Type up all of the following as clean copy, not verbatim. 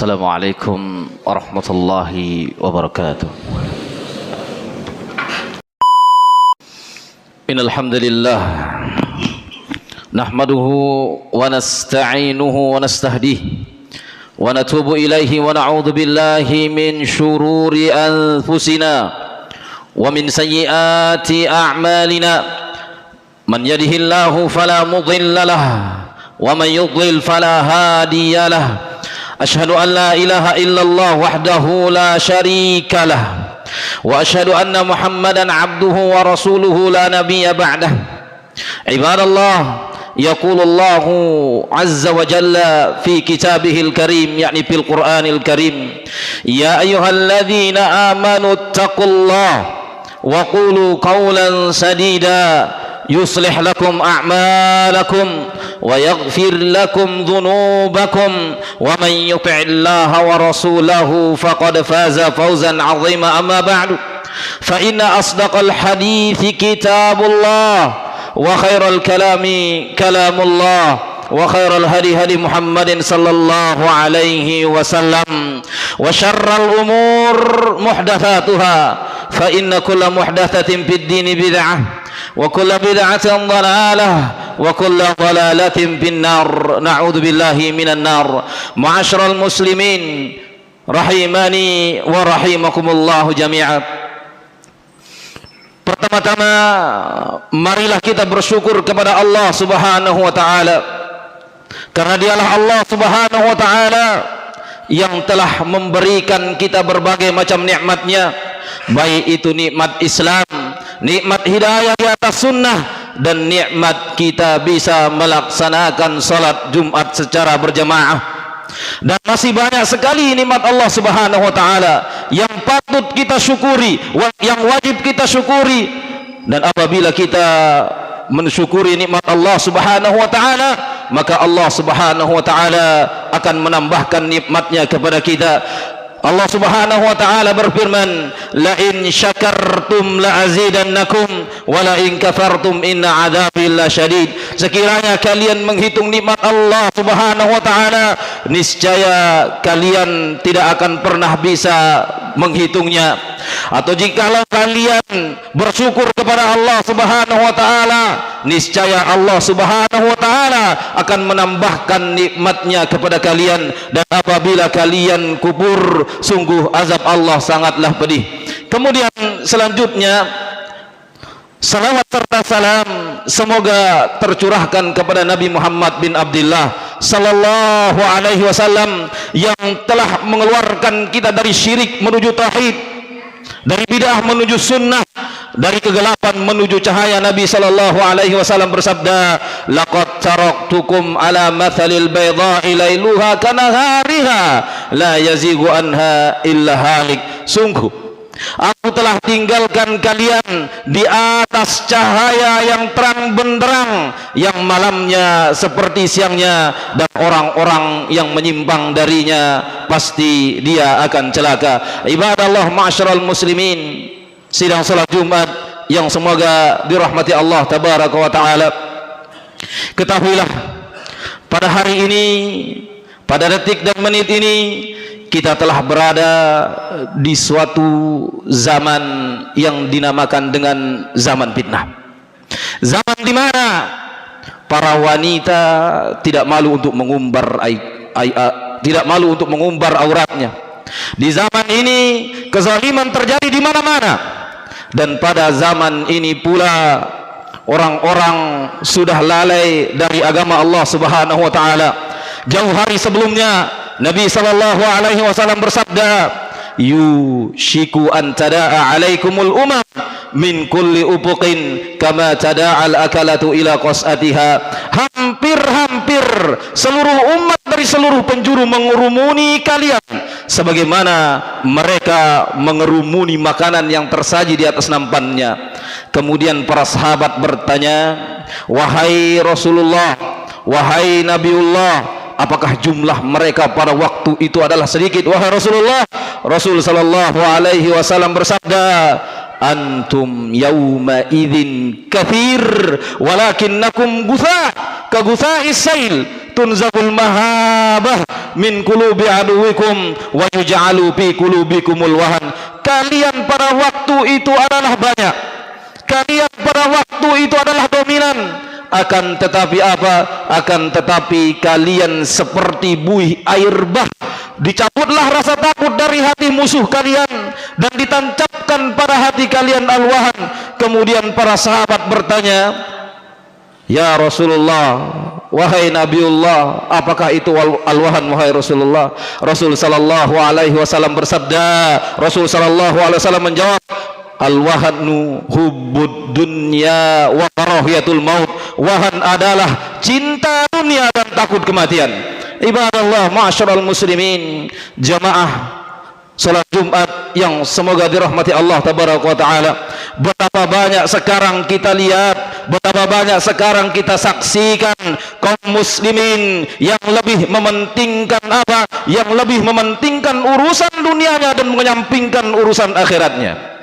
Assalamualaikum warahmatullahi wabarakatuh. Innal hamdalillah nahmaduhu wa nasta'inuhu wa nastahdihi wa natubu ilaihi wa na'udzu billahi min shururi anfusina wa min sayyiati a'malina. Man yahdihillahu fala mudilla lahu wa man yudlil fala hadiya lahu. Ashhadu an la ilaha illallah wahdahu la syarika lah wa ashhadu anna Muhammadan abduhu wa rasuluhu la nabiyya ba'dah. Ibadallah, yaqulullahu azza wa jalla fi kitabihil karim, yakni fil Qur'anil karim, ya ayyuhalladzina amanu taqullaha wa qulu qawlan sadida yuslih lakum a'malakum wa yaghfir lakum dhunubakum wa man yuti'illaha wa rasulahu faqad faza fawzan 'azima. Amma ba'du, fa inna asdaqal hadithi kitabullah wa khairal kalami kalamullah wa khairal hadi hadi Muhammadin sallallahu alaihi wasallam wa syarral umur muhdatsatuha fa inna kulla muhdatsatin fid dini bid'ah wa kullu bid'atin dhalalah wa kullu dhalalatin finnar. Na'udzu billahi minan nar. Ma'asyiral muslimin rahimani wa rahimakumullah jami'an. Pertama-tama marilah kita bersyukur kepada Allah Subhanahu wa taala, karena dialah Allah Subhanahu wa taala yang telah memberikan kita berbagai macam nikmatnya, baik itu nikmat Islam, nikmat hidayah di atas sunnah, dan nikmat kita bisa melaksanakan salat Jumat secara berjamaah. Dan masih banyak sekali nikmat Allah Subhanahu wa taala yang patut kita syukuri, yang wajib kita syukuri. Dan apabila kita mensyukuri nikmat Allah Subhanahu wa taala, maka Allah Subhanahu wa taala akan menambahkan nikmatnya kepada kita. Allah Subhanahu wa taala berfirman, la in syakartum la azidannakum wa la in kafartum inna adzabi lasyadid. Sekiranya kalian menghitung nikmat Allah Subhanahu wa taala, niscaya kalian tidak akan pernah bisa menghitungnya. Atau jikalau kalian bersyukur kepada Allah Subhanahu wa taala, niscaya Allah Subhanahu wa taala akan menambahkan nikmatnya kepada kalian. Dan apabila kalian kubur, sungguh azab Allah sangatlah pedih. Kemudian selanjutnya, salawat serta salam semoga tercurahkan kepada Nabi Muhammad bin Abdullah sallallahu alaihi wasallam yang telah mengeluarkan kita dari syirik menuju tauhid, dari bid'ah menuju sunnah, dari kegelapan menuju cahaya. Nabi sallallahu alaihi wasallam bersabda, laqad taraktukum ala mathalil baydha'i lailuha kanahariha la yazighu anha illa halik. Sungguh aku telah tinggalkan kalian di atas cahaya yang terang benderang, yang malamnya seperti siangnya, dan orang-orang yang menyimpang darinya pasti dia akan celaka. Ibadallah, ma'asyiral muslimin, sidang salat Jumat yang semoga dirahmati Allah tabaraka wa taala. Ketahuilah, pada hari ini, pada detik dan menit ini, kita telah berada di suatu zaman yang dinamakan dengan zaman fitnah. Zaman di mana para wanita tidak malu untuk mengumbar tidak malu untuk mengumbar auratnya. Di zaman ini kezaliman terjadi di mana-mana. Dan pada zaman ini pula orang-orang sudah lalai dari agama Allah Subhanahu wa taala. Jauh hari sebelumnya Nabi sallallahu alaihi wasallam bersabda, yushiku an tada'a alaikumul umam min kulli ufuqin kama tada'al akalatu ila qas'atiha. Hampir-hampir seluruh umat dari seluruh penjuru mengerumuni kalian sebagaimana mereka mengerumuni makanan yang tersaji di atas nampannya. Kemudian para sahabat bertanya, wahai Rasulullah, wahai Nabiullah, apakah jumlah mereka pada waktu itu adalah sedikit? Wahai Rasulullah, Rasul sallallahu alaihi wasallam bersabda, antum yauma idzin katsir walakinnakum gutha ka gutha'is sail tunzabul mahabah min qulubi aduwikum wa yuj'alu fi qulubikumul wahan. Kalian pada waktu itu adalah banyak, kalian pada waktu itu adalah dominan, akan tetapi apa? Akan tetapi kalian seperti buih air bah. Dicabutlah rasa takut dari hati musuh kalian dan ditancapkan pada hati kalian al-wahan. Kemudian para sahabat bertanya, ya Rasulullah, wahai Nabiullah, apakah itu al-wahan wahai Rasulullah? Rasul sallallahu alaihi wasallam bersabda, Rasul sallallahu alaihi wasallam menjawab, al-wahanu hubbud dunya wa karahiyatul maut. Wahan adalah cinta dunia dan takut kematian. Ibadallah, ma'asyiral muslimin, jamaah salat Jumat yang semoga dirahmati Allah tabaraka wa taala. Betapa banyak sekarang kita lihat, betapa banyak sekarang kita saksikan kaum muslimin yang lebih mementingkan apa? Yang lebih mementingkan urusan dunianya dan menyampingkan urusan akhiratnya.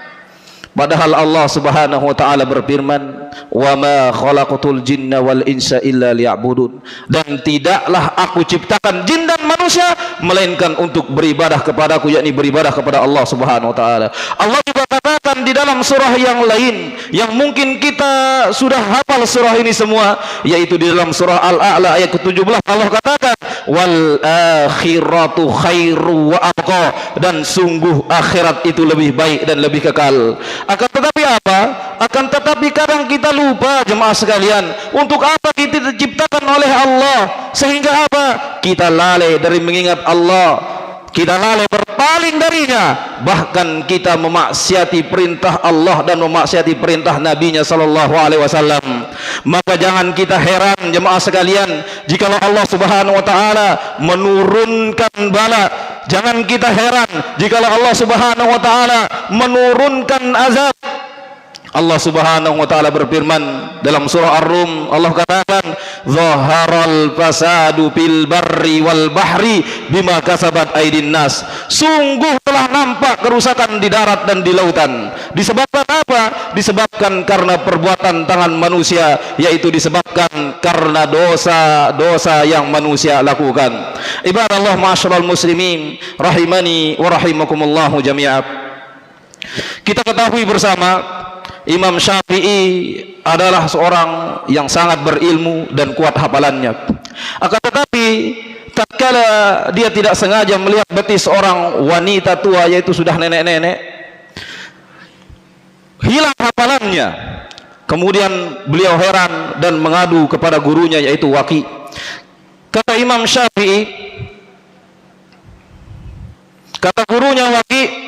Padahal Allah Subhanahu wa taala berfirman, "Wa ma khalaqatul jinna wal insa illa liya'budun." Dan tidaklah aku ciptakan jin dan manusia melainkan untuk beribadah kepadaku, yakni beribadah kepada Allah Subhanahu wa taala. Allah juga katakan di dalam surah yang lain yang mungkin kita sudah hafal surah ini semua, yaitu di dalam surah Al-A'la ayat ke-17 Allah katakan, "Wal akhiratu khairu wa abqa." Dan sungguh akhirat itu lebih baik dan lebih kekal. Akan tetapi apa? Akan tetapi kadang kita lupa, jemaah sekalian, untuk apa kita diciptakan oleh Allah, sehingga apa? Kita lalai dari mengingat Allah, kita lalai berpaling darinya, bahkan kita memaksiati perintah Allah dan memaksiati perintah Nabi-Nya sallallahu alaihi wasallam. Maka jangan kita heran, jemaah sekalian, jika Allah Subhanahu wa taala menurunkan bala. Jangan kita heran jika Allah Subhanahu wa taala menurunkan azab. Allah Subhanahu wa taala berfirman dalam surah Ar-Rum, Allah katakan, "Zaharal fasadu fil barri wal bahri bima kasabat aydin nas." Sungguh telah nampak kerusakan di darat dan di lautan. Disebabkan apa? Disebabkan karena perbuatan tangan manusia, yaitu disebabkan karena dosa-dosa yang manusia lakukan. Ibadallah, ma'asyiral muslimin, rahimani wa rahimakumullahu jami'a. Kita ketahui bersama, Imam Syafi'i adalah seorang yang sangat berilmu dan kuat hafalannya. Akan tetapi tatkala dia tidak sengaja melihat betis seorang wanita tua, yaitu sudah nenek-nenek, hilang hafalannya. Kemudian beliau heran dan mengadu kepada gurunya, yaitu Waqi. Kata Imam Syafi'i, kata gurunya Waqi,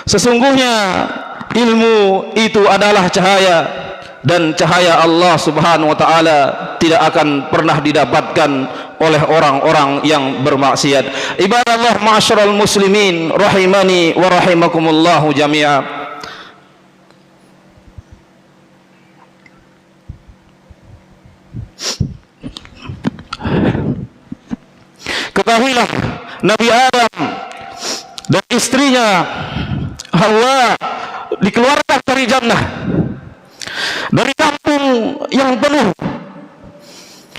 sesungguhnya ilmu itu adalah cahaya, dan cahaya Allah Subhanahu wa taala tidak akan pernah didapatkan oleh orang-orang yang bermaksiat. Ibadallah, ma'asyiral muslimin, rahimani wa rahimakumullahu jami'a. Ketahuilah, Nabi Adam dan istrinya Hawa dikeluarkan dari jannah, dari kampung yang penuh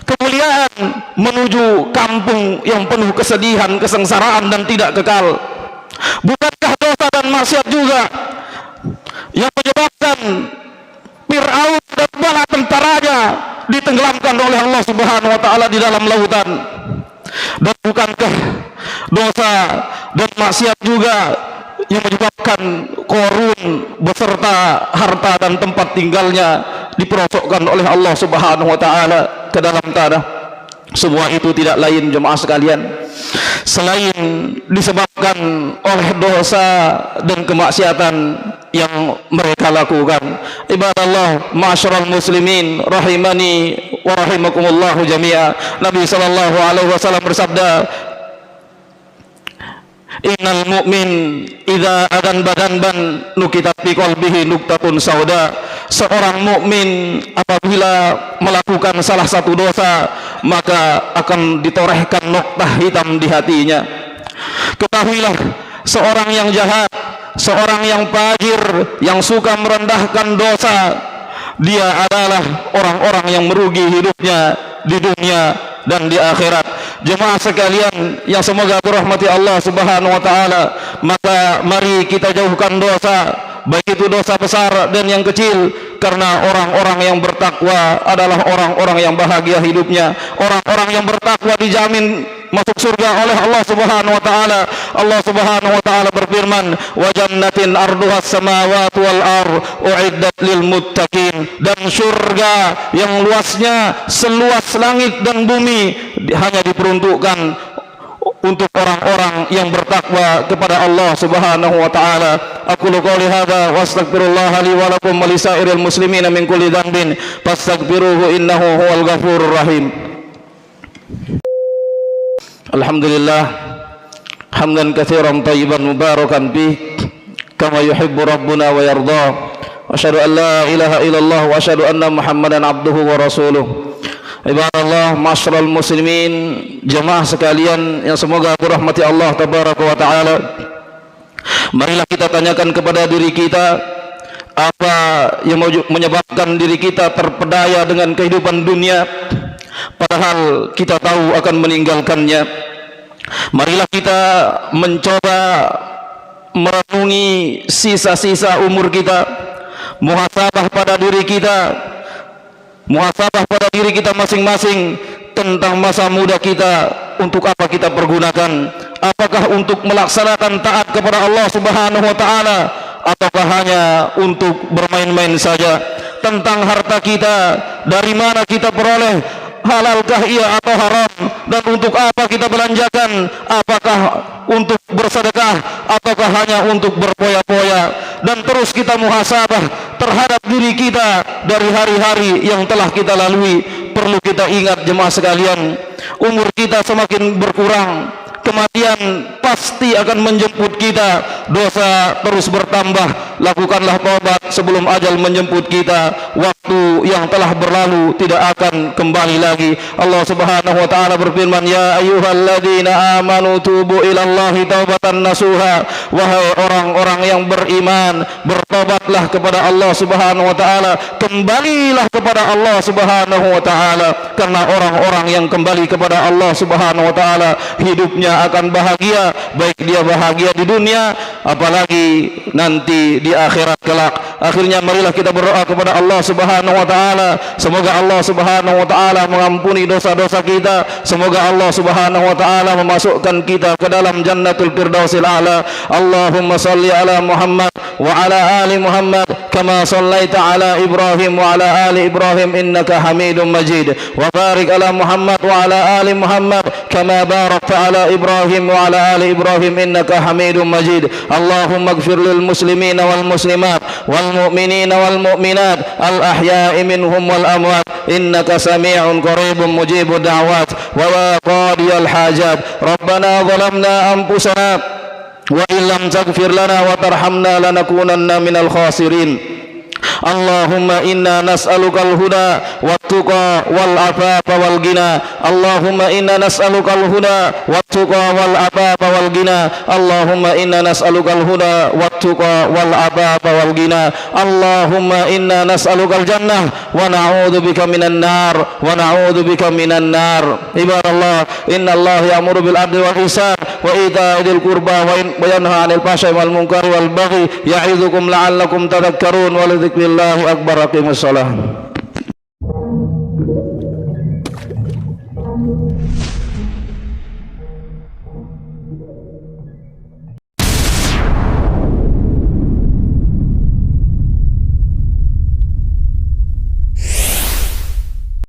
kemuliaan menuju kampung yang penuh kesedihan, kesengsaraan dan tidak kekal. Bukankah dosa dan maksiat juga yang menyebabkan Fir'aun dan bala tentaranya ditenggelamkan oleh Allah Subhanahu wa taala di dalam lautan? Dan bukankah dosa dan maksiat juga yang menyebabkan Qarun beserta harta dan tempat tinggalnya diperosokkan oleh Allah Subhanahu wa taala ke dalam tanah? Semua itu tidak lain, jemaah sekalian, selain disebabkan oleh dosa dan kemaksiatan yang mereka lakukan. Ibadallah, ma'asyiral muslimin, rahimani wa rahimakumullahu jami'a. Nabi sallallahu alaihi wasallam bersabda, "Innal mu'min idza adan badan nukitat fi qalbihi nuktatun sauda." Seorang mukmin apabila melakukan salah satu dosa, maka akan ditorehkan noktah hitam di hatinya. Ketahuilah, seorang yang jahat, seorang yang fajir, yang suka merendahkan dosa, dia adalah orang-orang yang merugi hidupnya di dunia dan di akhirat. Jemaah sekalian yang semoga dirahmati Allah Subhanahu wa taala, maka mari kita jauhkan dosa, baik itu dosa besar dan yang kecil, karena orang-orang yang bertakwa adalah orang-orang yang bahagia hidupnya. Orang-orang yang bertakwa dijamin masuk surga oleh Allah Subhanahu wa taala. Allah Subhanahu wa taala berfirman, "Wa jannatin arduhas samawati wal ardh uiddat lil muttaqin." Dan surga yang luasnya seluas langit dan bumi hanya diperuntukkan untuk orang-orang yang bertakwa kepada Allah Subhanahu wa taala. Aqulu qouli hadza wa astaghfirullah li wa lakum wa lisairil muslimina min kulli dhanbin fastaghfiruhu innahu huwal ghafurur rahim. Alhamdulillah hamdan katsiran thayyiban mubarakan fi kama yuhibbu rabbuna wa yarda. Asyhadu an la ilaha illallah wa asyhadu anna Muhammadan abduhu wa rasuluh. Ibadallah, masyarul muslimin, jemaah sekalian yang semoga dirahmati Allah tabaraka wa taala. Marilah kita tanyakan kepada diri kita, apa yang menyebabkan diri kita terpedaya dengan kehidupan dunia padahal kita tahu akan meninggalkannya. Marilah kita mencoba merenungi sisa-sisa umur kita, muhasabah pada diri kita, muhasabah pada diri kita masing-masing tentang masa muda kita. Untuk apa kita pergunakan? Apakah untuk melaksanakan taat kepada Allah Subhanahu wa taala, ataukah hanya untuk bermain-main saja? Tentang harta kita, dari mana kita peroleh, halalkah ia atau haram, dan untuk apa kita belanjakan? Apakah untuk bersedekah ataukah hanya untuk berpoya-poya? Dan terus kita muhasabah terhadap diri kita dari hari-hari yang telah kita lalui. Perlu kita ingat jemaah sekalian, umur kita semakin berkurang, kematian pasti akan menjemput kita, dosa terus bertambah. Lakukanlah taubat sebelum ajal menjemput kita. Waktu yang telah berlalu tidak akan kembali lagi. Allah Subhanahu wa taala berfirman, "Ya ayyuhalladzina amanu tubu ilallahi taubatan nasuha." Wahai orang-orang yang beriman, bertobatlah kepada Allah Subhanahu wa taala, kembalilah kepada Allah Subhanahu wa taala, karena orang-orang yang kembali kepada Allah Subhanahu wa taala hidupnya akan bahagia, baik dia bahagia di dunia apalagi nanti di akhirat kelak. Akhirnya marilah kita berdoa kepada Allah Subhanahu wa taala, semoga Allah Subhanahu wa taala mengampuni dosa-dosa kita, semoga Allah Subhanahu wa taala memasukkan kita ke dalam jannatul firdausil a'la. Allahumma salli ala Muhammad wa ala ali Muhammad kama sallaita ala Ibrahim wa ala ali Ibrahim innaka Hamidum Majid, wa barik ala Muhammad wa ala ali Muhammad kama barakta ala Ibrahim wa ala ali Ibrahim innaka Hamidum Majid. Allahumma ighfir lil muslimina wal muslimat wal mu'minina wal mu'minat al ahya'i minhum wal amwat innaka sami'un qaribun mujibud da'wat wa qadiyal hajat. Rabbana zalamna anfusana wa illam taghfir lana wa tarhamna lanakunanna minal khasirin. Allahumma inna nas'alukal huda wat-tuqa wal afafa wal ghina. Allahumma inna nas'alukal huda wat-tuqa wal afafa wal ghina. Allahumma inna nas'alukal huda wat-tuqa wal afafa wal ghina. Allahumma inna nas'alukal jannah wa na'udzubika minan nar wa na'udzubika minan nar. Ibadallah, innallaha ya'muru bil adli wal ihsan wa ita'i dzil qurba wa yanha 'anil fahsya'i wal munkari wal baghi ya'idzukum la'allakum tadhakkarun. Wa lidzikrillahi akbar. Aqimussalah.